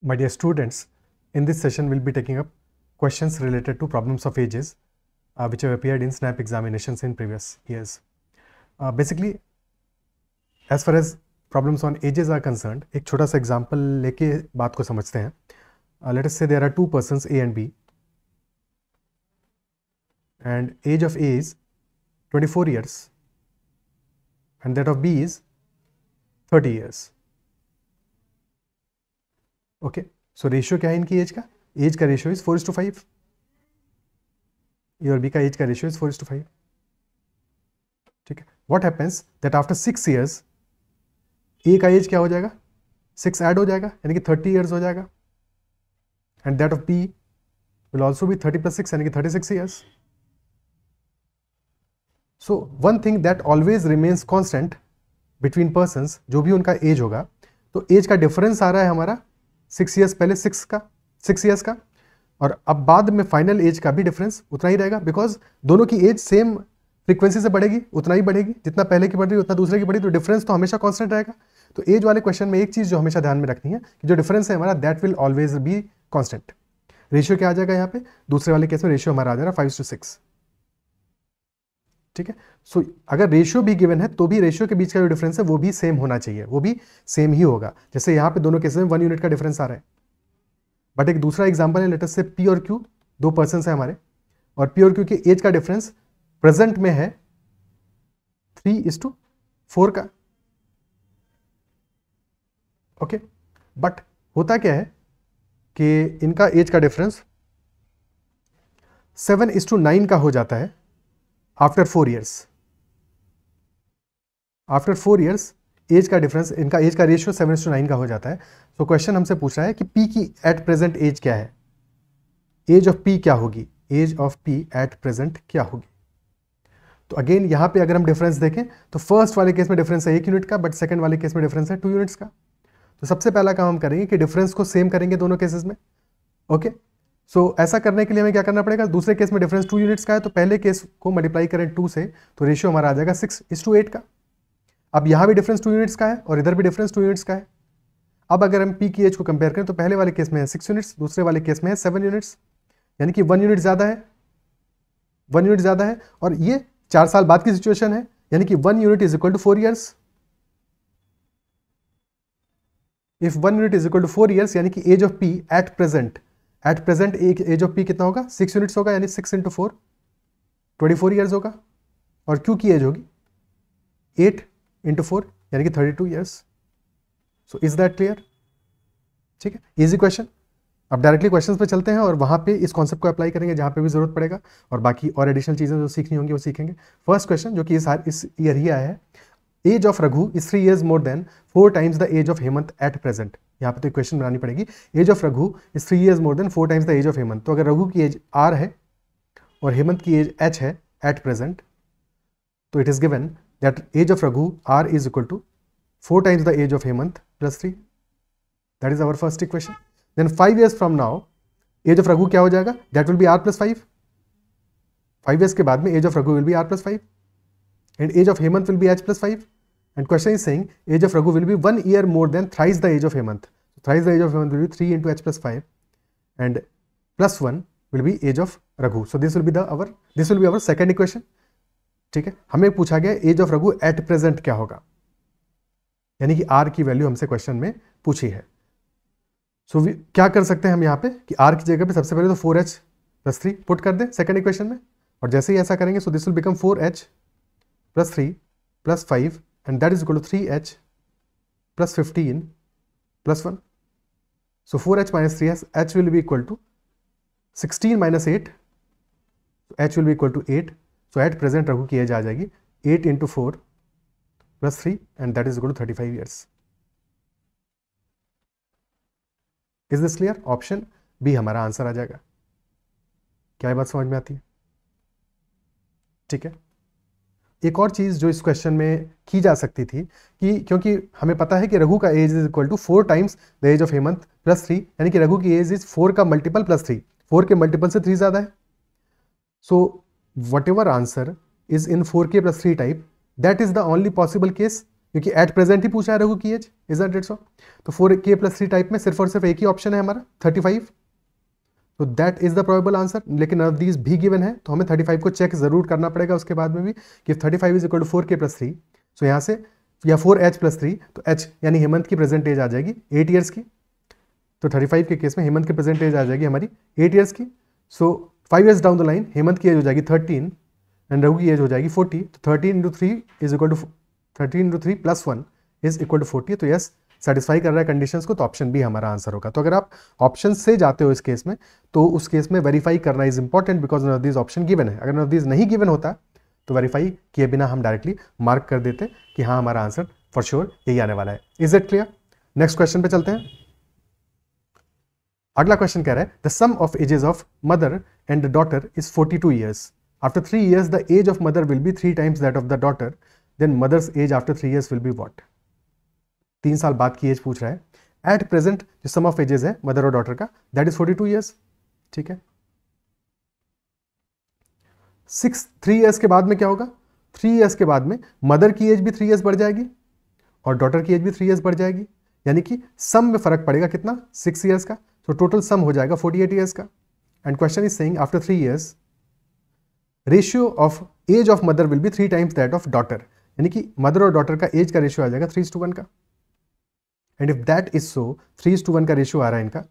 My dear students, in this session we'll be taking up questions related to problems of ages which have appeared in SNAP examinations in previous years. Basically, as far as problems on ages are concerned, एक छोटा सा example लेके बात को समझते हैं. Let us say there are two persons A and B, and age of A is 24 years and that of B is 30 years. Okay, so ratio क्या है इनकी एज का? एज का रेशियो इज 4:5. ए और बी का एज का ratio is 4:5. ठीक है. What happens that after 6 years ए का एज क्या हो जाएगा? 6 ऐड हो जाएगा, यानी कि 30 years हो जाएगा. And that of B will also be 30 + 6 यानी कि 36 years. So one thing that always remains constant between persons, जो भी उनका एज होगा, तो एज का डिफरेंस आ रहा है हमारा 6 years पहले 6 years का, और अब बाद में फाइनल एज का भी डिफरेंस उतना ही रहेगा, बिकॉज दोनों की एज सेम फ्रीक्वेंसी से बढ़ेगी, उतना ही बढ़ेगी, जितना पहले की बढ़ रही उतना दूसरे की बढ़ी, तो डिफरेंस तो हमेशा कांस्टेंट रहेगा. तो एज वाले क्वेश्चन में एक चीज जो हमेशा ध्यान में रखनी है कि जो डिफरेंस है हमारा that will always be constant. Ratio क्या आ जाएगा यहाँ पे? दूसरे वाले केस में रेशियो हमारा आ जाएगा 5:6. ठीक है. सो अगर रेशियो भी गिवन है तो भी रेशियो के बीच का जो डिफरेंस है वो भी सेम होना चाहिए, वो भी सेम ही होगा. जैसे यहाँ पे दोनों केसेस में 1 unit का डिफरेंस आ रहा है. बट एक दूसरा एग्जांपल है, लेट अस से P और Q दो पर्सन्स हैं हमारे, और P और Q के एज का डिफरेंस प्रेजेंट में है 3:4 का. ओके. बट होता क्या है कि इनका एज का डिफरेंस 7:9 का हो जाता है after 4 years. After 4 years age का डिफरेंस, इनका एज का रेशियो 7:9 का हो जाता है. तो क्वेश्चन हमसे पूछ रहा है कि P की एट प्रेजेंट एज क्या है? एज ऑफ P क्या होगी? Age of P at present क्या होगी? तो अगेन यहाँ पे अगर हम डिफरेंस देखें तो फर्स्ट वाले केस में डिफरेंस है 1 unit का, बट सेकंड वाले केस में डिफरेंस है 2 units का. तो सबसे पहला काम हम करेंगे कि डिफरेंस को सेम करेंगे दोनों केसेस में. ओके. सो ऐसा करने के लिए हमें क्या करना पड़ेगा? दूसरे केस में डिफरेंस 2 units का है, तो पहले केस को मल्टीप्लाई करें 2 से, तो रेशियो हमारा आ जाएगा 6:8 का. अब यहाँ भी डिफरेंस 2 units का है और इधर भी डिफरेंस 2 units का है. अब अगर हम P की एज को कंपेयर करें तो पहले वाले केस में है 6 units, दूसरे वाले केस में है 7 units, यानी कि 1 unit ज़्यादा है, 1 unit ज़्यादा है. और ये 4 साल बाद की सिचुएशन है, यानी कि 1 unit is equal to 4 years. If 1 unit is equal to 4 years, यानी कि age of P at present age of P कितना होगा? 6 units होगा, यानी 6 × 4 24 years होगा. और Q की एज होगी 8 × 4 यानी कि 32 years. So is that clear? ठीक है. Easy question. अब डायरेक्टली क्वेश्चंस पे चलते हैं और वहां पे इस कॉन्सेप्ट को अप्लाई करेंगे जहां पे भी जरूरत पड़ेगा, और बाकी और एडिशनल चीजें जो सीखनी होंगी वो सीखेंगे. फर्स्ट क्वेश्चन जो कि इस ईयर ही आया है, age of Raghu is 3 years more than 4 times the age of Hemant at present. यहाँ पे तो क्वेश्चन बनानी पड़ेगी. Age of Raghu is 3 years more than 4 times the age of Hemant. तो अगर रघु की एज R है और हेमंत की एज H है एट प्रेजेंट, तो it is given that age of Raghu R is equal to 4 times the age of Hemant plus 3. That is our first equation. Then 5 years from now age of Raghu क्या हो जाएगा? That will be R + 5. 5 years के बाद में age of Raghu will be R + 5 and age of Hemant will B H + 5. And question is saying age of Raghu will be 1 year more than thrice the age of Hemant. So thrice the age of Hemant will be 3 × H + 5 and plus 1 will be age of Raghu. So this will be our second equation. ठीक है. हमें पूछा गया age of Raghu at present क्या होगा, यानी कि R की वैल्यू हमसे क्वेश्चन में पूछी है. सो क्या कर सकते हैं हम यहाँ पे कि R की जगह पे सबसे पहले तो 4H + 3 पुट कर दें सेकंड इक्वेशन में, और जैसे ही ऐसा करेंगे so this will become 4H + 3 + 5 and that is equal to 3H plus 15 plus 1. So 4H minus 3H, H will be equal to 16 minus 8. So H will be equal to 8. So at present Raghu की as आ जाएगी 8 × 4 plus 3 and that is equal to 35 years. Is this clear? Option B हमारा answer आ जाएगा. क्या ये बात समझ में आती है? ठीक है. एक और चीज जो इस क्वेश्चन में की जा सकती थी कि क्योंकि हमें पता है कि रघु का age is equal to 4 times the age of Hemant plus 3, यानी कि रघु की एज इज 4 का मल्टीपल प्लस 3, 4 के मल्टीपल से 3 ज्यादा है. So whatever answer is in 4K + 3 type, that is the only possible case क्योंकि एट प्रेजेंट ही पूछा है रघु की age, is that it so? तो 4k+3 टाइप में सिर्फ और सिर्फ एक ही ऑप्शन है हमारा 35, तो that is the probable answer. लेकिन नन ऑफ दीज भी गिवन है, तो हमें 35 को चेक जरूर करना पड़ेगा उसके बाद में भी कि 35 इज इक्वल टू 4k+3, सो यहाँ से या 4h+3, तो h यानी हेमंत की प्रेजेंट एज आ जाएगी 8 ईयर्स की। तो 35 के केस में हेमंत की प्रेजेंट एज आ जाएगी हमारी 8 ईयर्स की। सो 5 years down the line Hemant की एज हो जाएगी 13 एंड रघु की एज हो जाएगी 40। तो 13 × 3 is equal to 13 × 3 + 1 is equal to 40। तो यस, सेटिस्फाई कर रहा है कंडीशंस को, तो ऑप्शन बी हमारा आंसर होगा। तो अगर आप ऑप्शन से जाते हो इस केस में, तो उस केस में वेरीफाई करना is important because none of this option given है। अगर नन ऑफ दिस नहीं गिवन होता तो वेरीफाई किए बिना हम डायरेक्टली मार्क कर देते कि हाँ हमारा आंसर फॉर श्योर यही आने वाला है। Is it clear? Next question पे चलते हैं। अगला क्वेश्चन कह रहा है the sum of ages of mother and daughter is 42 years. After 3 years the age of mother will be 3 times that of the daughter, then mother's age after 3 years will be what? 3 साल बाद की as पूछ रहा है। At present जो सम of edges है mother और daughter का, दैट इज 42 ईयर्स। ठीक है, 3 ईयर्स के बाद में क्या होगा? 3 ईयर्स के बाद में मदर की एज भी 3 ईयर्स बढ़ जाएगी और डॉटर की एज भी 3 ईयर्स बढ़ जाएगी, यानी कि सम में फर्क पड़ेगा कितना? 6 ईयर्स का। तो टोटल सम हो जाएगा 48 ईयर्स का। And question is saying after 3 years ratio of age of mother will be 3 times that of daughter, यानी कि मदर और डॉटर का एज का रेशियो आ जाएगा 3:1 का। And if that is so 3:1 का रेशियो आ रहा है इनका,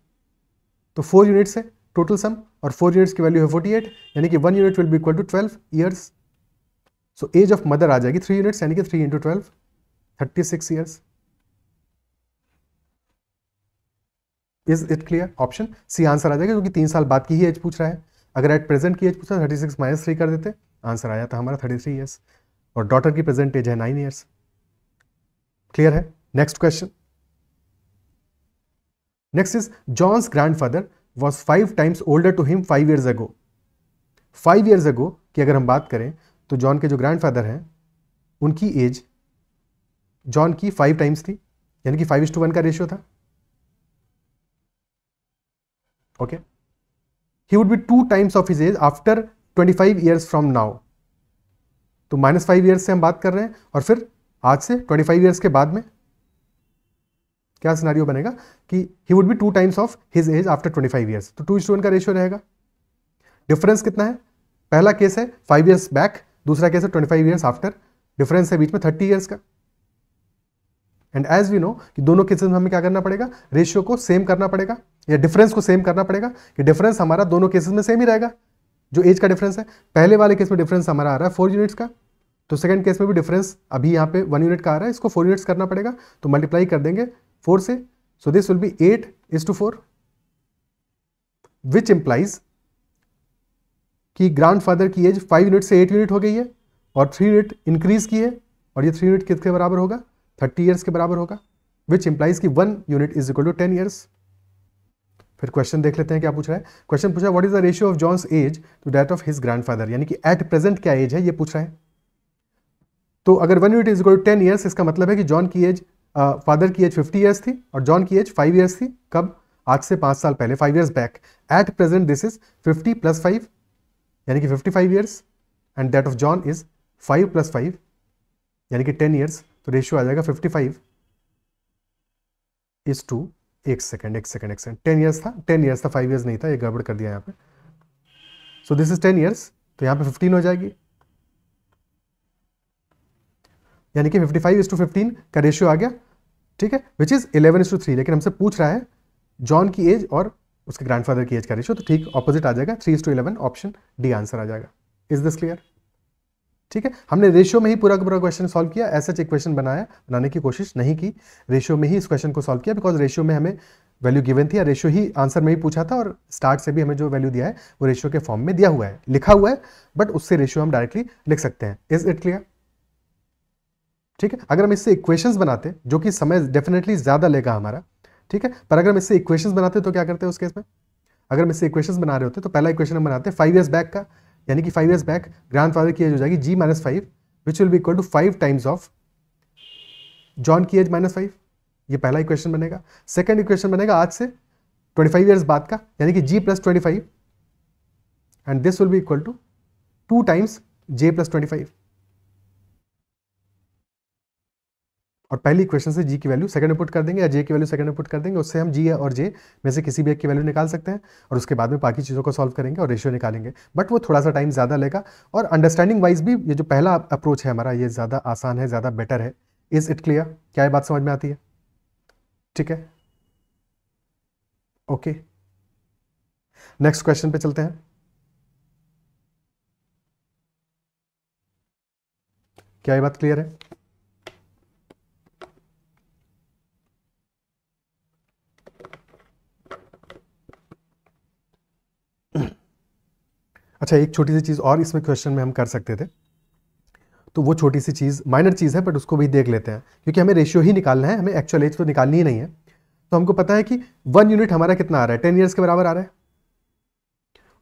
तो 4 यूनिट्स है टोटल सम और 4 यूनिट्स की वैल्यू है 48, यानी कि 1 unit will be equal to 12 years. So age of mother आ जाएगी 3 यूनिट्स, यानी कि 3 × 12 36 years. Is it clear? Option C answer आ जाएगा, क्योंकि 3 साल बाद की ही एज पूछ रहा है। अगर एट प्रेजेंट की एज पूछा 36 - 3 कर देते, आंसर आया था हमारा 33 ईयर्स और डॉटर की प्रेजेंट एज है 9 ईयर्स। क्लियर है? Next question. Next is John's grandfather was 5 times older to him 5 years ago। 5 years ago की अगर हम बात करें तो जॉन के जो ग्रैंडफादर हैं उनकी एज जॉन की 5 times थी, यानी कि 5:1 का रेशियो था। Okay, he would be 2 times of his age after 25 years from now. तो -5 years से हम बात कर रहे हैं और फिर आज से 25 years के बाद में क्या सिनारियो बनेगा कि he would be 2 times of his age after 25 years। तो 2:1 का रेशियो रहेगा। डिफरेंस कितना है? पहला केस है 5 years बैक, दूसरा केस है 25 years आफ्टर। डिफरेंस है बीच में 30 years का। एंड एज वी नो कि दोनों केसेस में हमें क्या करना पड़ेगा? रेशियो को सेम करना पड़ेगा या डिफरेंस को सेम करना पड़ेगा, कि डिफरेंस हमारा दोनों केसेस में सेम ही रहेगा। जो एज का डिफरेंस है, पहले वाले केस में डिफरेंस हमारा आ रहा है 4 यूनिट्स का, तो सेकंड केस में भी डिफरेंस अभी यहाँ पे 1 यूनिट का आ रहा है, इसको 4 यूनिट्स करना पड़ेगा। तो मल्टीप्लाई कर देंगे 4 से, so this will B 8:4, which implies कि ग्रैंडफादर की एज 5 यूनिट से 8 यूनिट हो गई है और 3 यूनिट इंक्रीज की है, और ये 3 यूनिट किसके बराबर होगा? 30 ईयर्स के बराबर होगा, विच इंप्लाइज कि 1 unit is equal to 10 years. फिर क्वेश्चन देख लेते हैं क्या पूछ रहा है। क्वेश्चन पूछा what is the ratio of John's age to that of his grandfather, यानी कि एट प्रेजेंट क्या एज है ये पूछ रहा है। तो अगर 1 unit is equal to 10 years, इसका मतलब है कि जॉन की एज फादर की एज 50 ईयर्स थी और जॉन की एज 5 ईयर्स थी। कब? आज से 5 साल पहले, 5 years back. At present this is 50 + 5, यानी कि 55 years, and that of John is 5 + 5, यानी कि 10 ईयर्स। तो रेशियो आ जाएगा 55 इज टू, एक सेकेंड 10 ईयर्स था, 10 ईयर्स था, 5 ईयर्स नहीं था, ये गड़बड़ कर दिया यहाँ पे। सो दिस इज 10 ईयर्स, तो यहाँ पे 15 हो जाएगी, यानी कि 55:15 का रेशियो आ गया। ठीक है, विच इज 11:3। लेकिन हमसे पूछ रहा है जॉन की एज और उसके ग्रैंडफादर की एज का रेशियो, तो ठीक ऑपोजिट आ जाएगा, 3:11, ऑप्शन डी आंसर आ जाएगा। Is this clear? ठीक है, हमने रेशियो में ही पूरा क्वेश्चन सॉल्व किया, ऐसा इक्वेशन बनाने की कोशिश नहीं की, रेशियो में ही इस क्वेश्चन को सॉल्व किया, बिकॉज रेशियो में हमें वैल्यू गिवन थी, रेशियो ही आंसर में ही पूछा था और स्टार्ट से भी हमें जो वैल्यू दिया है वो रेशियो के फॉर्म में दिया हुआ है, लिखा हुआ है, बट उससे रेशियो हम डायरेक्टली लिख सकते हैं। Is it clear? ठीक है, अगर हम इससे इक्वेशंस बनाते, जो कि समय डेफिनेटली ज्यादा लेगा हमारा, ठीक है, पर अगर हम इससे इक्वेशंस बनाते तो क्या करते हैं उस केस में? अगर हम इससे इक्वेशंस बना रहे होते तो पहला इक्वेशन हम बनाते हैं 5 ईयर्स बैक का, यानी कि 5 ईयर्स बैक ग्रैंडफादर की एज हो जाएगी G-5, which will be equal to 5 times of John की एज -5। ये पहला इक्वेशन बनेगा। सेकंड इक्वेशन बनेगा आज से 25 ईयर्स बाद का, यानी कि G + 25, and this will be equal to 2 times J + 25। और पहली इक्वेशन से जी की वैल्यू सेकंड में पुट कर देंगे या जे की वैल्यू सेकंड में पुट कर देंगे, उससे हम जी और जे में से किसी भी एक की वैल्यू निकाल सकते हैं और उसके बाद में बाकी चीज़ों को सॉल्व करेंगे और रेशियो निकालेंगे। बट वो थोड़ा सा टाइम ज़्यादा लेगा और अंडरस्टैंडिंग वाइज भी ये जो पहला अप्रोच है हमारा ये ज़्यादा आसान है, ज़्यादा बेटर है। Is it clear? क्या ये बात समझ में आती है? ठीक है, ओके, नेक्स्ट क्वेश्चन पे चलते हैं। क्या ये बात क्लियर है? अच्छा, एक छोटी सी चीज़ और इसमें क्वेश्चन में हम कर सकते थे, तो वो छोटी सी चीज़ माइनर चीज़ है बट उसको भी देख लेते हैं, क्योंकि हमें रेशियो ही निकालना है, हमें एक्चुअल एज तो निकालनी ही नहीं है। तो हमको पता है कि 1 यूनिट हमारा कितना आ रहा है, 10 ईयर्स के बराबर आ रहा है।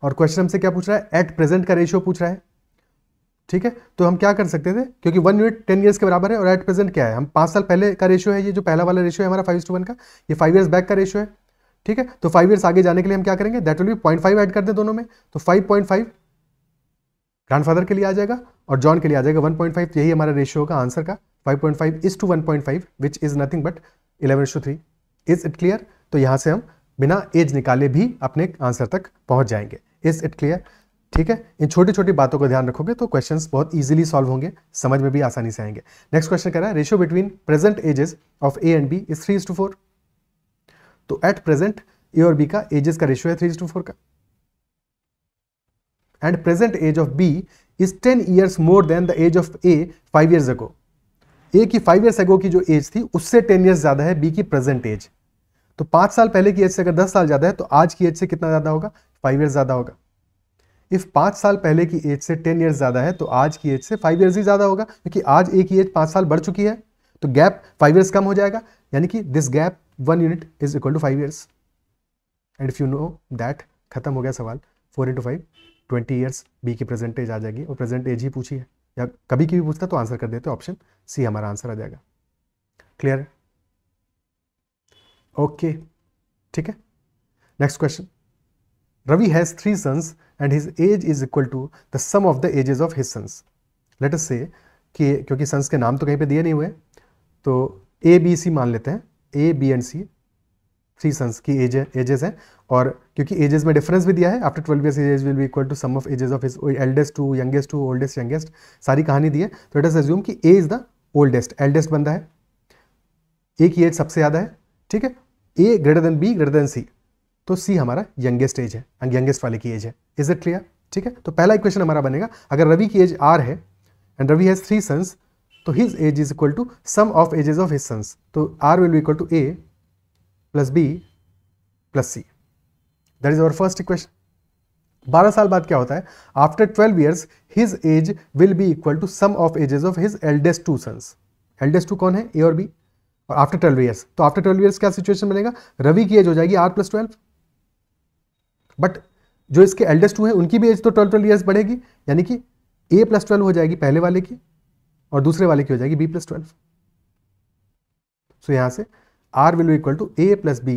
और क्वेश्चन हमसे क्या पूछ रहा है? एट प्रेजेंट का रेशियो पूछ रहा है। ठीक है, तो हम क्या कर सकते थे, क्योंकि 1 यूनिट 10 ईयर्स के बराबर है और एट प्रेजेंट क्या है, हम 5 साल पहले का रेशियो है, ये जो पहला वाला रेशियो है हमारा 5:1 का, ये 5 ईयर्स बैक का रेशियो है। ठीक है, तो 5 ईयर्स आगे जाने के लिए हम क्या करेंगे, दैट विल बी 0.5 ऐड कर दें दोनों में, तो 5.5 ग्रैंडफादर के लिए आ जाएगा और जॉन के लिए आ जाएगा 1.5। यही हमारा रेशियो होगा आंसर का, 5.5:1.5 which is nothing but 11:3। Is it clear? तो यहां से हम बिना एज निकाले भी अपने आंसर तक पहुंच जाएंगे। Is it clear? ठीक है, इन छोटी छोटी बातों को ध्यान रखोगे तो क्वेश्चंस बहुत इजीली सॉल्व होंगे, समझ में भी आसानी से आएंगे। नेक्स्ट क्वेश्चन कह रहा है ratio between present ages of A and B is 3:4। तो एट प्रेजेंट ए और बी का एजेस का रेशियो है 3:4 का, and present age of B is 10 years more than the age of A 5 years ago. A की 5 ईयर्स अगो की जो as थी उससे 10 ईयर्स ज्यादा है बी की प्रेजेंट एज। तो 5 साल पहले की एज से अगर 10 साल ज्यादा है तो आज की एज से कितना ज्यादा होगा? 5 ईयर्स ज्यादा होगा। इफ 5 साल पहले की एज से 10 ईयर्स ज्यादा है तो आज की एज से 5 ईयर्स ही ज्यादा होगा, क्योंकि आज ए की एज 5 साल बढ़ चुकी है, तो गैप 5 ईयर्स कम हो जाएगा, यानी कि this gap 1 unit is equal to 5 years. And if you know that, खत्म हो गया सवाल। 4 × 5 20 ईयर्स बी की प्रेजेंट एज आ जाएगी, और प्रेजेंट एज ही पूछी है, या कभी की भी पूछता तो आंसर कर देते, ऑप्शन सी हमारा आंसर आ जाएगा। क्लियर है? ओके, ठीक है, next question. Ravi has 3 sons and his age is equal to the sum of the ages of his sons. Let us say कि क्योंकि सन्स के नाम तो कहीं पे दिए नहीं हुए, तो ए बी सी मान लेते हैं, A B and C 3 sons की एजेस हैं, और क्योंकि एजेस में डिफरेंस भी दिया है, after 12 years age will be equal to sum of ages of his eldest to youngest to oldest youngest, सारी कहानी दी है। तो लेट अस अज्यूम कि A is the oldest, eldest बंदा है, ए की एज सबसे ज़्यादा है। ठीक है, A greater than B greater than C, तो सी हमारा यंगेस्ट एज है, यंगेस्ट वाले की एज है। Is it clear? ठीक है, तो पहला इक्वेशन हमारा बनेगा, अगर रवि की एज आर है एंड रवि हैज 3 सन्स, तो his age is equal to sum of ages of his sons, तो R will be equal to A plus B plus C. That is our first equation. 12 साल बाद क्या होता है? After 12 years his age will be equal to sum of ages of his eldest 2 sons. Eldest 2 कौन है? A और B. और after 12 years, तो आफ्टर 12 ईयर्स क्या सिचुएशन बनेगा? रवि की एज हो जाएगी आर प्लस 12, बट जो इसके एल्डेस्ट 2 है उनकी भी एज तो 12 ईयर्स बढ़ेगी, यानी कि ए प्लस 12 हो जाएगी पहले वाले की, और दूसरे वाले की हो जाएगी बी प्लस 12। सो यहां से R will be equal to A plus B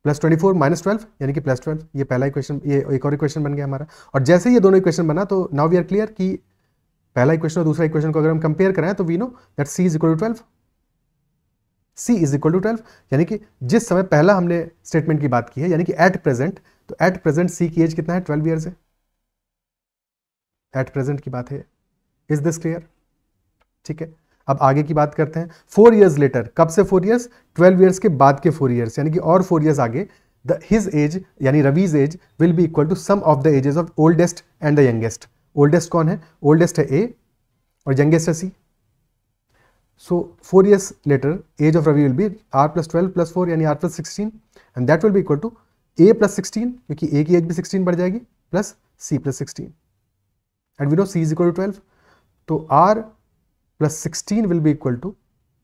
plus 24 minus 12, यानी कि प्लस 12। ये पहला इक्वेशन, ये एक और इक्वेशन बन गया हमारा। और जैसे ये दोनों इक्वेशन बना तो नाउ वी आर क्लियर कि पहला इक्वेशन और दूसरा इक्वेशन को अगर हम कंपेयर करें तो we know that C is equal to 12, C is equal to 12, यानी कि जिस समय पहला हमने स्टेटमेंट की बात की है, यानी कि एट प्रेजेंट, तो एट प्रेजेंट सी की एज कितना है? 12 ईयर्स है, एट प्रेजेंट की बात है। Is this clear? ठीक है, अब आगे की बात करते हैं। 4 ईयर्स लेटर, कब से 4 ईयर्स? 12 ईयर्स के बाद के 4 ईयर्स, यानी कि और 4 ईयर्स आगे हिज एज यानी Ravi's age will be equal to sum of the ages of oldest and the youngest. Oldest कौन है? ओल्डेस्ट है ए और यंगेस्ट है C. So 4 years later age of Ravi will be R plus 12 plus 4, यानी R plus 16, and that will be equal to A plus 16, क्योंकि A की age भी 16 बढ़ जाएगी, plus C plus 16, and we know C is equal to 12, तो R plus 16 will be equal to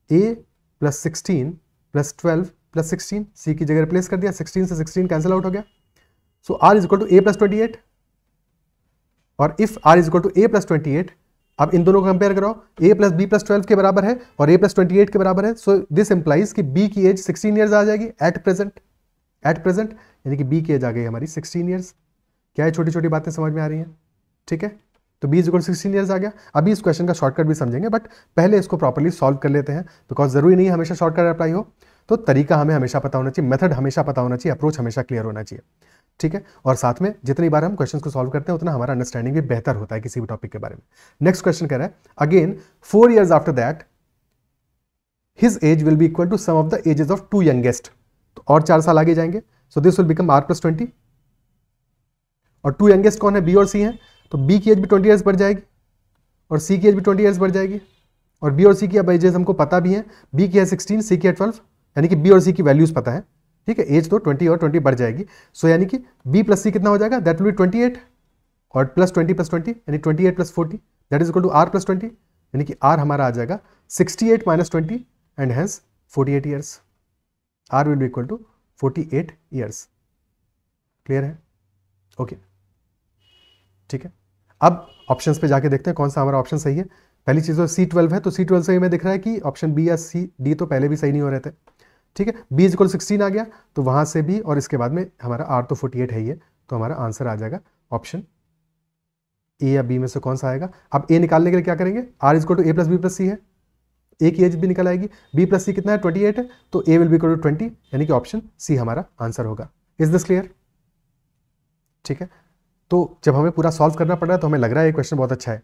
A plus 16 plus 12 plus 16, C की जगह replace कर दिया, 16 से 16 कैंसिल आउट हो गया। So R is equal to A plus 28, और if R is equal to A plus 28, अब इन दोनों को कंपेयर कराओ, ए प्लस बी प्लस 12 के बराबर है और ए प्लस 28 के बराबर है। सो दिस इंप्लाइज कि बी की एज 16 ईयर्स आ जाएगी एट प्रेजेंट, यानी कि बी की एज आ गई हमारी 16 ईयर्स। क्या है, छोटी छोटी बातें समझ में आ रही हैं? ठीक है, तो b इज इक्वल 16 ईयर्स आ गया। अभी इस क्वेश्चन का शॉर्टकट भी समझेंगे, बट पहले इसको प्रॉपर्ली सॉल्व कर लेते हैं, बिकॉज जरूरी नहीं है हमेशा शॉर्टकट अप्लाई हो। तो तरीका हमें हमेशा पता होना चाहिए, मेथड हमेशा पता होना चाहिए, अप्रोच हमेशा क्लियर होना चाहिए, ठीक है। और साथ में जितनी बार हम क्वेश्चन को सॉल्व करते हैं उतना हमारा अंडरस्टैंडिंग भी बेहतर होता है किसी भी टॉपिक के बारे में। नेक्स्ट क्वेश्चन कह रहा है again 4 years after that his age will be equal to sum of the ages of 2 youngest। तो और 4 साल आगे जाएंगे, so this will become r+20। और 2 youngest कौन है, बी और सी हैं, तो बी की एज भी 20 years बढ़ जाएगी और सी की एज भी 20 years बढ़ जाएगी। और बी और सी की अब एजेस हमको पता भी है, बी की है 16, सी की है 12, यानी कि बी और सी की वैल्यूज पता है, ठीक है। एज तो 20 और 20 बढ़ जाएगी, सो यानी कि b प्लस सी कितना हो जाएगा, दैट विल बी 28 और +20 + 20 यानी 28 + 40 that is equal to r+20, यानी कि r हमारा आ जाएगा 68 - 20 and hence 48 years. r will be equal to 48 years. Clear है? ओके, ठीक है। अब ऑप्शंस पे जाके देखते हैं कौन सा हमारा ऑप्शन सही है। पहली चीज तो C12 है, तो C12 से हमें दिख रहा है कि ऑप्शन बी या सी डी तो पहले भी सही नहीं हो रहे थे, ठीक है। b इज इक्वल 16 आ गया, तो वहां से भी और इसके बाद में हमारा r तो 48 है ही है, तो हमारा आंसर आ जाएगा ऑप्शन ए या बी में से कौन सा आएगा। अब a निकालने के लिए क्या करेंगे, r is equal to a + b + c है, a की एज भी निकल आएगी, b + c कितना है 28 है, तो a will be equal to 20, यानी कि ऑप्शन सी हमारा आंसर होगा। Is this clear? ठीक है। तो जब हमें पूरा सॉल्व करना पड़ रहा है तो हमें लग रहा है ये क्वेश्चन बहुत अच्छा है,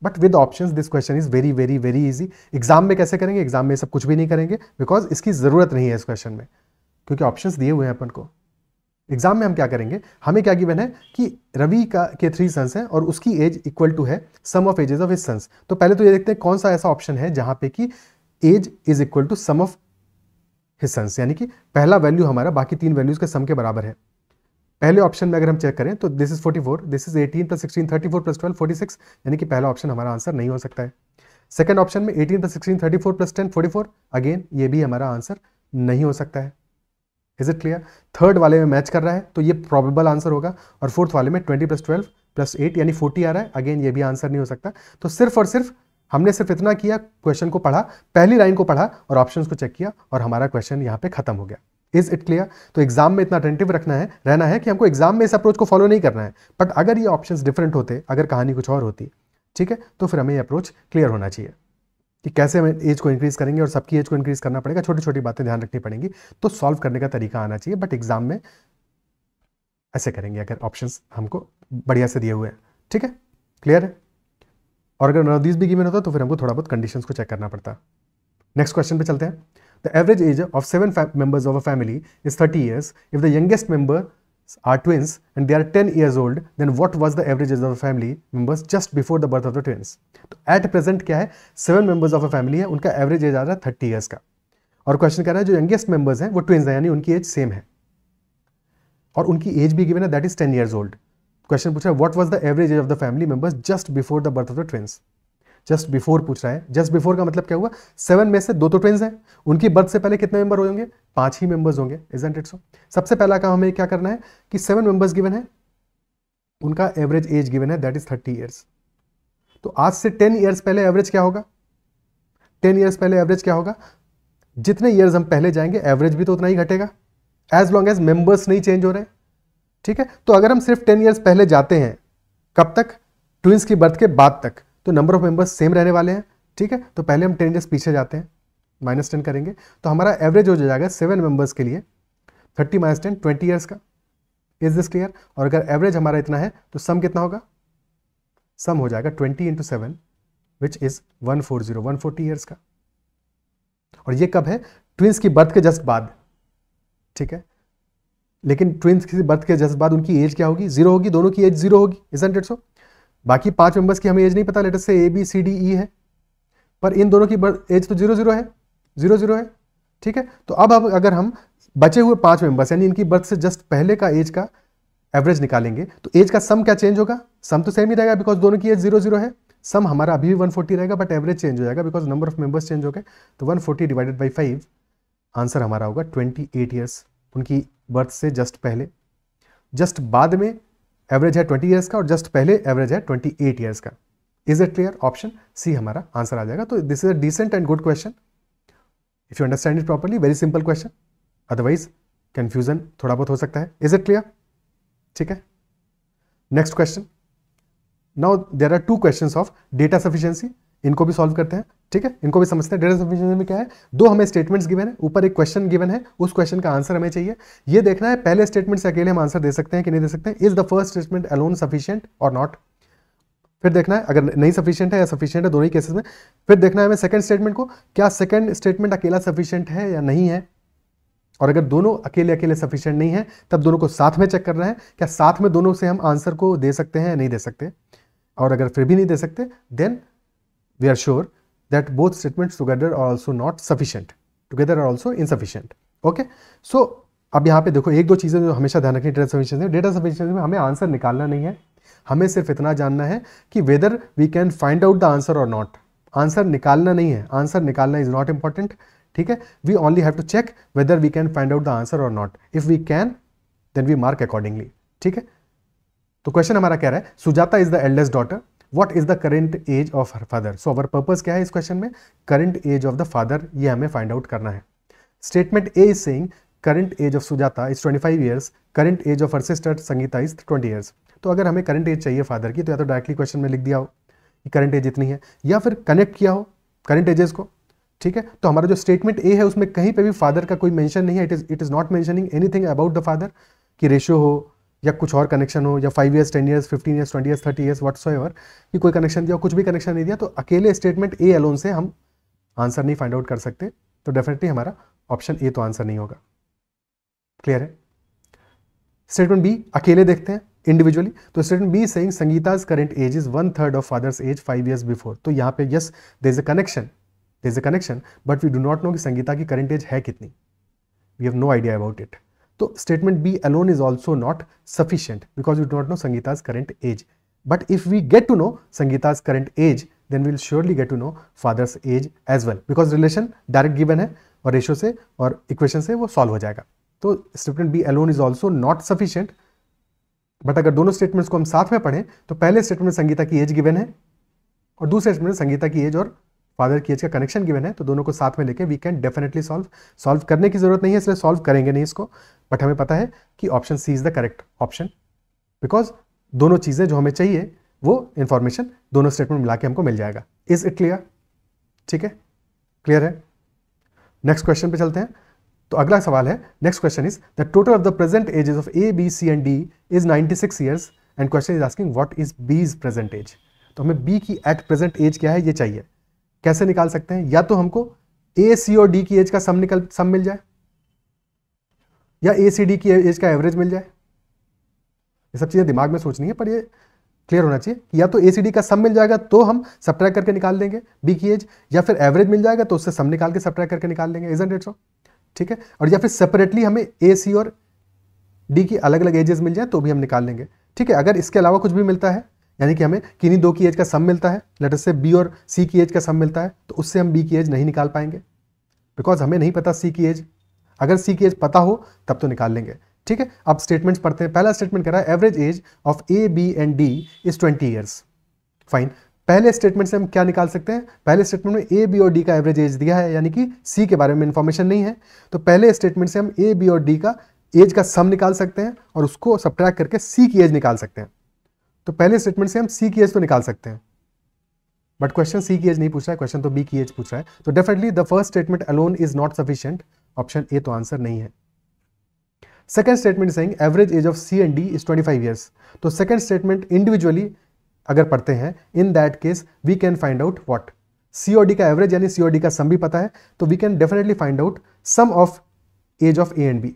but with options this question is very very very easy. Exam में कैसे करेंगे, एग्जाम में सब कुछ भी नहीं करेंगे, बिकॉज इसकी जरूरत नहीं है इस क्वेश्चन में, क्योंकि ऑप्शंस दिए हुए हैं अपन को। एग्जाम में हम क्या करेंगे, हमें क्या गिवन है कि रवि के 3 सन्स हैं और उसकी एज इक्वल टू है sum of ages of his sons. तो पहले तो ये देखते हैं कौन सा ऐसा ऑप्शन है जहां पे कि age is equal to sum of his sons, यानी कि पहला वैल्यू हमारा बाकी 3 वैल्यूज के सम के बराबर है। पहले ऑप्शन में अगर हम चेक करें तो दिस इज 44, दिस इज 18 + 16 34 + 12 46, यानी कि पहला ऑप्शन हमारा आंसर नहीं हो सकता है। सेकंड ऑप्शन में 18 + 16 34 + 10 44, अगेन ये भी हमारा आंसर नहीं हो सकता है। Is it clear? थर्ड वाले में मैच कर रहा है तो ये प्रोबेबल आंसर होगा, और फोर्थ वाले में 20 + 12 + 8 यानी 40 आ रहा है, अगेन ये भी आंसर नहीं हो सकता। तो सिर्फ और सिर्फ हमने सिर्फ इतना किया, क्वेश्चन को पढ़ा, पहली लाइन को पढ़ा और ऑप्शंस को चेक किया और हमारा क्वेश्चन यहाँ पे खत्म हो गया। Is it clear? तो एग्जाम में इतना अटेंटिव रहना है कि हमको एग्जाम में इस अप्रोच को फॉलो नहीं करना है, बट अगर ये ऑप्शंस डिफरेंट होते, अगर कहानी कुछ और होती, ठीक है, तो फिर हमें ये अप्रोच क्लियर होना चाहिए कि कैसे हम एज को इंक्रीज करेंगे और सबकी एज को इंक्रीज करना पड़ेगा, छोटी छोटी बातें ध्यान रखनी पड़ेंगी, तो सॉल्व करने का तरीका आना चाहिए। बट एग्जाम में ऐसे करेंगे अगर ऑप्शंस हमको बढ़िया से दिए हुए हैं, ठीक है, क्लियर है। और अगर नॉन ऑफ दीज भी गिवन होता तो फिर हमको थोड़ा बहुत कंडीशंस को चेक करना पड़ता। नेक्स्ट क्वेश्चन पे चलते हैं। The average age of 7 members of a family is 30 years. If the youngest members are twins and they are 10 years old, then what was the average age of the family members just before the birth of the twins? तो at present क्या है, 7 members of a family है, उनका average age आ रहा है 30 years का, और question कह रहा है जो youngest members हैं वो twins हैं, यानी उनकी एज सेम है और उनकी एज भी गिवन है, that is 10 years old। Question पूछ रहा है what was the average age of the family members just before the birth of the twins? Just before पूछ रहा है। जस्ट बिफोर का मतलब क्या हुआ, 7 में से 2 तो ट्विंस हैं, उनकी बर्थ से पहले कितने मेंबर होंगे, 5 ही मेंबर्स होंगे। Isn't it so? सबसे पहला काम हमें क्या करना है कि 7 मेंबर्स गिवन है, उनका एवरेज एज गिवन है, दैट इज 30 ईयर्स। तो आज से 10 ईयर्स पहले एवरेज क्या होगा, 10 ईयर्स पहले एवरेज क्या होगा, जितने ईयर्स हम पहले जाएंगे एवरेज भी तो उतना ही घटेगा, एज लॉन्ग एज मेंबर्स नहीं चेंज हो रहे, ठीक है। तो अगर हम सिर्फ 10 ईयर्स पहले जाते हैं, कब तक, ट्विंस की बर्थ के बाद तक, तो नंबर ऑफ मेंबर्स सेम रहने वाले हैं, ठीक है। तो पहले हम 10 ईयर्स पीछे जाते हैं, -10 करेंगे, तो हमारा एवरेज हो जाएगा 7 मेंबर्स के लिए 30 - 10 20 ईयर्स का। Is this clear? और अगर एवरेज हमारा इतना है तो सम कितना होगा, सम हो जाएगा 20 × 7 विच इज 140 ईयर्स का। और ये कब है, ट्विंस की बर्थ के जस्ट बाद, ठीक है। लेकिन ट्विंस की बर्थ के जस्ट बाद उनकी एज क्या होगी, 0 होगी, दोनों की एज 0 होगी। Isn't it so? बाकी 5 मेंबर्स की हमें एज नहीं पता, लेटर से A B C D E है, पर इन दोनों की एज तो 0 है, 0 है, ठीक है। तो अब अगर हम बचे हुए 5 मेंबर्स यानी इनकी बर्थ से जस्ट पहले का एज का एवरेज निकालेंगे, तो एज का सम क्या चेंज होगा, सम तो सेम ही रहेगा बिकॉज दोनों की एज 0 है, सम हमारा अभी भी 140 रहेगा, बट एवरेज चेंज हो जाएगा because number of members change हो गए। तो 140 डिवाइडेड बाई 5, आंसर हमारा होगा 28 ईयर्स, उनकी बर्थ से जस्ट पहले। जस्ट बाद में एवरेज है 20 ईयर्स का और जस्ट पहले एवरेज है 28 ईयर्स का। Is it clear? Option C हमारा आंसर आ जाएगा। तो this is a decent and good question if you understand it properly, very simple question, otherwise confusion थोड़ा बहुत हो सकता है। Is it clear? ठीक है। Next question, now there are 2 questions of data sufficiency, इनको भी सॉल्व करते हैं, ठीक है, इनको भी समझते हैं। डेटा सफिशिएंसी में क्या है, 2 हमें स्टेटमेंट्स गिवन है, ऊपर एक क्वेश्चन गिवन है, उस क्वेश्चन का आंसर हमें चाहिए। ये देखना है पहले स्टेटमेंट से अकेले हम आंसर दे सकते हैं कि नहीं दे सकते हैं, is the first statement alone sufficient और नॉट। फिर देखना है अगर नहीं सफिशिएंट है या सफिशिएंट है, दोनों ही केसेस में। फिर देखना है हमें सेकंड स्टेटमेंट को, क्या सेकंड स्टेटमेंट अकेला सफिशिएंट है या नहीं है, और अगर दोनों अकेले अकेले सफिशिएंट नहीं है तब दोनों को साथ में चेक करना है, क्या साथ में दोनों से हम आंसर को दे सकते हैं या नहीं दे सकते। और अगर फिर भी नहीं दे सकते then we are sure that both statements together are also not sufficient, together are also insufficient. Okay, so अब यहाँ पे देखो 1-2 चीजें जो हमेशा ध्यान रखनी डेटा सफिशिएंसी। डेटा सफिशिएंसी में हमें आंसर निकालना नहीं है, हमें सिर्फ इतना जानना है कि whether we can find out the answer और नॉट। आंसर निकालना नहीं है, आंसर निकालना इज नॉट इंपॉर्टेंट, ठीक है। We only have to check whether we can find out the answer और not. If we can then we mark accordingly, ठीक है। तो क्वेश्चन हमारा कह रहा है Sujata is the eldest daughter, what is the current age of her father. So our purpose क्या है इस क्वेश्चन में, current age of the father, ये हमें फाइंड आउट करना है। Statement A is saying current age of Sujata is 25 years, current age of her sister Sangeeta is 20 years. तो अगर हमें करंट एज चाहिए फादर की, तो या तो डायरेक्टली क्वेश्चन में लिख दिया हो कि करंट एज इतनी है, या फिर कनेक्ट किया हो करंट एजेस को, ठीक है। तो हमारा जो स्टेटमेंट ए है उसमें कहीं पे भी फादर का कोई मेंशन नहीं है, it is not mentioning anything about the father, कि रेशियो हो या कुछ और कनेक्शन हो, या 5 years 10 years 15 years 20 years 30 years whatsoever, कि कोई कनेक्शन दिया, कुछ भी कनेक्शन नहीं दिया, तो अकेले स्टेटमेंट ए अलोन से हम आंसर नहीं फाइंड आउट कर सकते। तो डेफिनेटली हमारा ऑप्शन ए तो आंसर नहीं होगा। क्लियर है। स्टेटमेंट बी अकेले देखते हैं इंडिविजुअली। तो statement B saying Sangeeta's current age is 1/3 of father's age 5 years before. तो यहाँ पे yes there is a connection, but we do not know कि संगीता की करंट एज है कितनी, we have no idea about it. तो statement B alone is also not sufficient because we do not know Sangeeta's current age. But if we get to know Sangeeta's current age then we'll surely get to know father's age as well, because relation direct given है और ratio से और equation से वो solve हो जाएगा। तो statement B alone is also not sufficient. But अगर दोनों स्टेटमेंट्स को हम साथ में पढ़ें तो पहले स्टेटमेंट में संगीता की एज गिवन है और दूसरे स्टेटमेंट में संगीता की एज और फादर की एज का कनेक्शन गिवन है, तो दोनों को साथ में लेके वी कैन डेफिनेटली सॉल्व करने की जरूरत नहीं है, इसलिए सॉल्व करेंगे नहीं इसको। बट हमें पता है कि option C is the correct option, because दोनों चीजें जो हमें चाहिए वो इंफॉर्मेशन दोनों स्टेटमेंट मिला के हमको मिल जाएगा। Is it clear? ठीक है, क्लियर है। नेक्स्ट क्वेश्चन पे चलते हैं। तो अगला सवाल है, next question is the total of the present ages of A B C and D is 96 years and question is asking what is B's present age. तो हमें बी की एट प्रेजेंट एज क्या है ये चाहिए। कैसे निकाल सकते हैं? या तो हमको ए सी और डी की एज का सम मिल जाए, या ए सी डी की एज का एवरेज मिल जाए। ये सब चीजें दिमाग में सोचनी है, पर ये क्लियर होना चाहिए कि या तो ए सी डी का सम मिल जाएगा तो हम सब्ट्रैक्ट करके निकाल देंगे बी की एज, या फिर एवरेज मिल जाएगा तो उससे सम निकाल के सब्ट्रैक्ट करके निकाल देंगे। Isn't it so? ठीक है। और या फिर सेपरेटली हमें ए सी और डी की अलग अलग एजेस मिल जाए तो भी हम निकाल लेंगे। ठीक है। अगर इसके अलावा कुछ भी मिलता है, यानी कि हमें किन्हीं दो की एज का सम मिलता है, लेट अस से बी और सी की एज का सम मिलता है, तो उससे हम बी की एज नहीं निकाल पाएंगे बिकॉज हमें नहीं पता सी की एज। अगर सी की एज पता हो तब तो निकाल लेंगे। ठीक है। अब स्टेटमेंट्स पढ़ते हैं। पहला स्टेटमेंट कह रहा है average age of A B and D is 20 years. Fine. पहले स्टेटमेंट से हम क्या निकाल सकते हैं? पहले स्टेटमेंट में ए बी और डी का एवरेज एज दिया है, यानी कि सी के बारे में इंफॉर्मेशन नहीं है, तो पहले स्टेटमेंट से हम ए बी और डी का एज का सम निकाल सकते हैं और उसको सब्ट्रैक्ट करके सी की एज निकाल सकते हैं। तो पहले स्टेटमेंट से हम सी की एज तो निकाल सकते हैं, बट क्वेश्चन सी की एज नहीं पूछ रहा है, क्वेश्चन तो बी की एज पूछ रहा है। तो definitely the first statement alone is not sufficient, option A तो आंसर नहीं है। Second statement saying average age of C and D is 25 years. तो सेकंड स्टेटमेंट इंडिविजुअली अगर पढ़ते हैं, in that case we can find out what, C और D का average यानी सी और डी का सम भी पता है, तो we can definitely find out sum of age of A and B,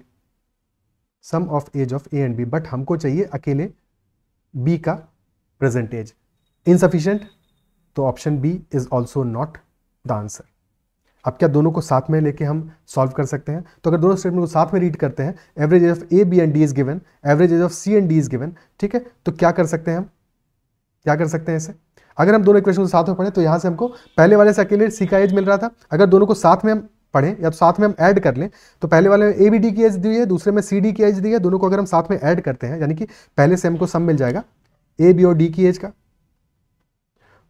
sum of age of A and B. But हमको चाहिए अकेले बी का प्रेजेंट एज। इनसफिशिएंट, तो option B is also not the answer. अब क्या दोनों को साथ में लेके हम सॉल्व कर सकते हैं? तो अगर दोनों स्टेटमेंट को साथ में रीड करते हैं, average age of A B and D is given, average age of C and D is given, ठीक है, तो क्या कर सकते हैं हम? क्या कर सकते हैं इसे? अगर हम दोनों इक्वेशन को साथ में पढ़ें तो यहां से हमको पहले वाले से अकेले सी का एज मिल रहा था, अगर दोनों को साथ में हम पढ़ें या तो साथ में हम ऐड कर लें, तो पहले वाले में ए बी डी की एज दी है, दूसरे में सी डी की एज दी है, दोनों को अगर हम साथ में ऐड करते हैं, यानी कि पहले से हमको सम मिल जाएगा ए बी और डी की एज का,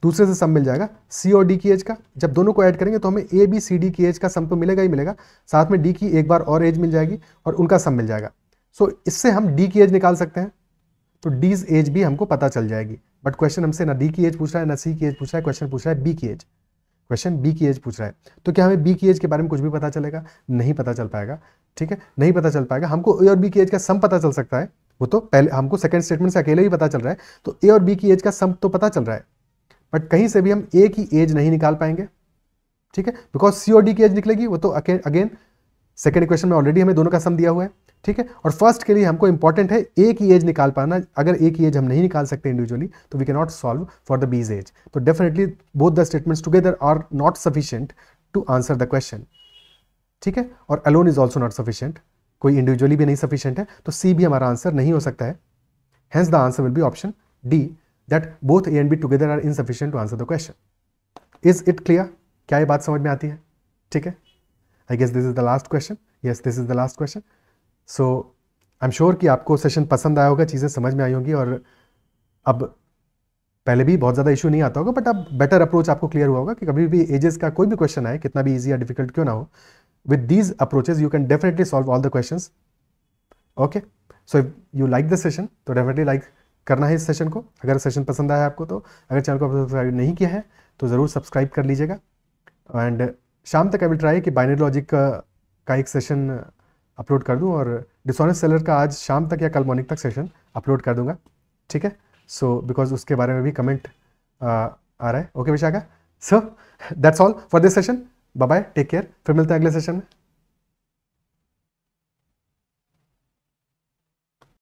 दूसरे से सम मिल जाएगा सी और डी की एज का। जब दोनों को ऐड करेंगे तो हमें ए बी सी डी की एज का सम तो मिलेगा ही मिलेगा, साथ में डी की एक बार और एज मिल जाएगी और उनका सम मिल जाएगा। सो इससे हम डी की एज निकाल सकते हैं, तो डीज एज भी हमको पता चल जाएगी। बट क्वेश्चन हमसे ना डी की एज पूछ रहा है ना सी की एज पूछ रहा है, क्वेश्चन पूछ रहा है बी की एज, क्वेश्चन बी की एज पूछ रहा है। तो क्या हमें बी की एज के बारे में कुछ भी पता चलेगा? नहीं पता चल पाएगा, ठीक है, नहीं पता चल पाएगा। हमको ए और बी की एज का सम पता चल सकता है, वो तो पहले हमको सेकंड स्टेटमेंट से अकेले ही पता चल रहा है, तो ए और बी की एज का सम तो पता चल रहा है, बट कहीं से भी हम ए की एज नहीं निकाल पाएंगे, ठीक है, बिकॉज सी और डी की एज निकलेगी, वो तो अगेन सेकंड इक्वेशन में ऑलरेडी हमें दोनों का सम दिया हुआ है, ठीक है। और फर्स्ट के लिए हमको इंपॉर्टेंट है ए की एज निकाल पाना। अगर ए की एज हम नहीं निकाल सकते इंडिविजुअली तो we can not solve for the B's age. तो definitely both the statements together are not sufficient to answer the question, ठीक है। और alone is also not sufficient, कोई इंडिविजुअली भी नहीं सफिशिएंट है, तो सी भी हमारा आंसर नहीं हो सकता है। Hence the answer will be option D, that both A and B together are insufficient to answer the question. Is it clear? क्या ये बात समझ में आती है? ठीक है, I guess this is the last question. Yes, this is the last question. So I am sure कि आपको सेशन पसंद आया होगा, चीज़ें समझ में आई होंगी, और अब पहले भी बहुत ज़्यादा इशू नहीं आता होगा, बट अब बेटर अप्रोच आपको क्लियर हुआ होगा कि कभी भी एजेस का कोई भी क्वेश्चन आए, कितना भी ईजी या डिफिकल्ट क्यों ना हो, with these approaches you can definitely solve all the questions. Okay, so if you like this session तो डेफिनेटली लाइक करना है इस सेशन को, अगर सेशन पसंद आया आपको तो। अगर चैनल को सब्सक्राइब नहीं किया है तो ज़रूर सब्सक्राइब कर लीजिएगा। एंड शाम तक आई विल ट्राई कि बाइनरी लॉजिक का एक सेशन अपलोड कर दूं, और डिसऑनेस्ट सेलर का आज शाम तक या कल मॉर्निंग तक सेशन अपलोड कर दूंगा, ठीक है। सो बिकॉज उसके बारे में भी कमेंट आ रहा है। Okay Vishakha, so that's all for this session. Bye bye, take care, फिर मिलते हैं अगले सेशन में।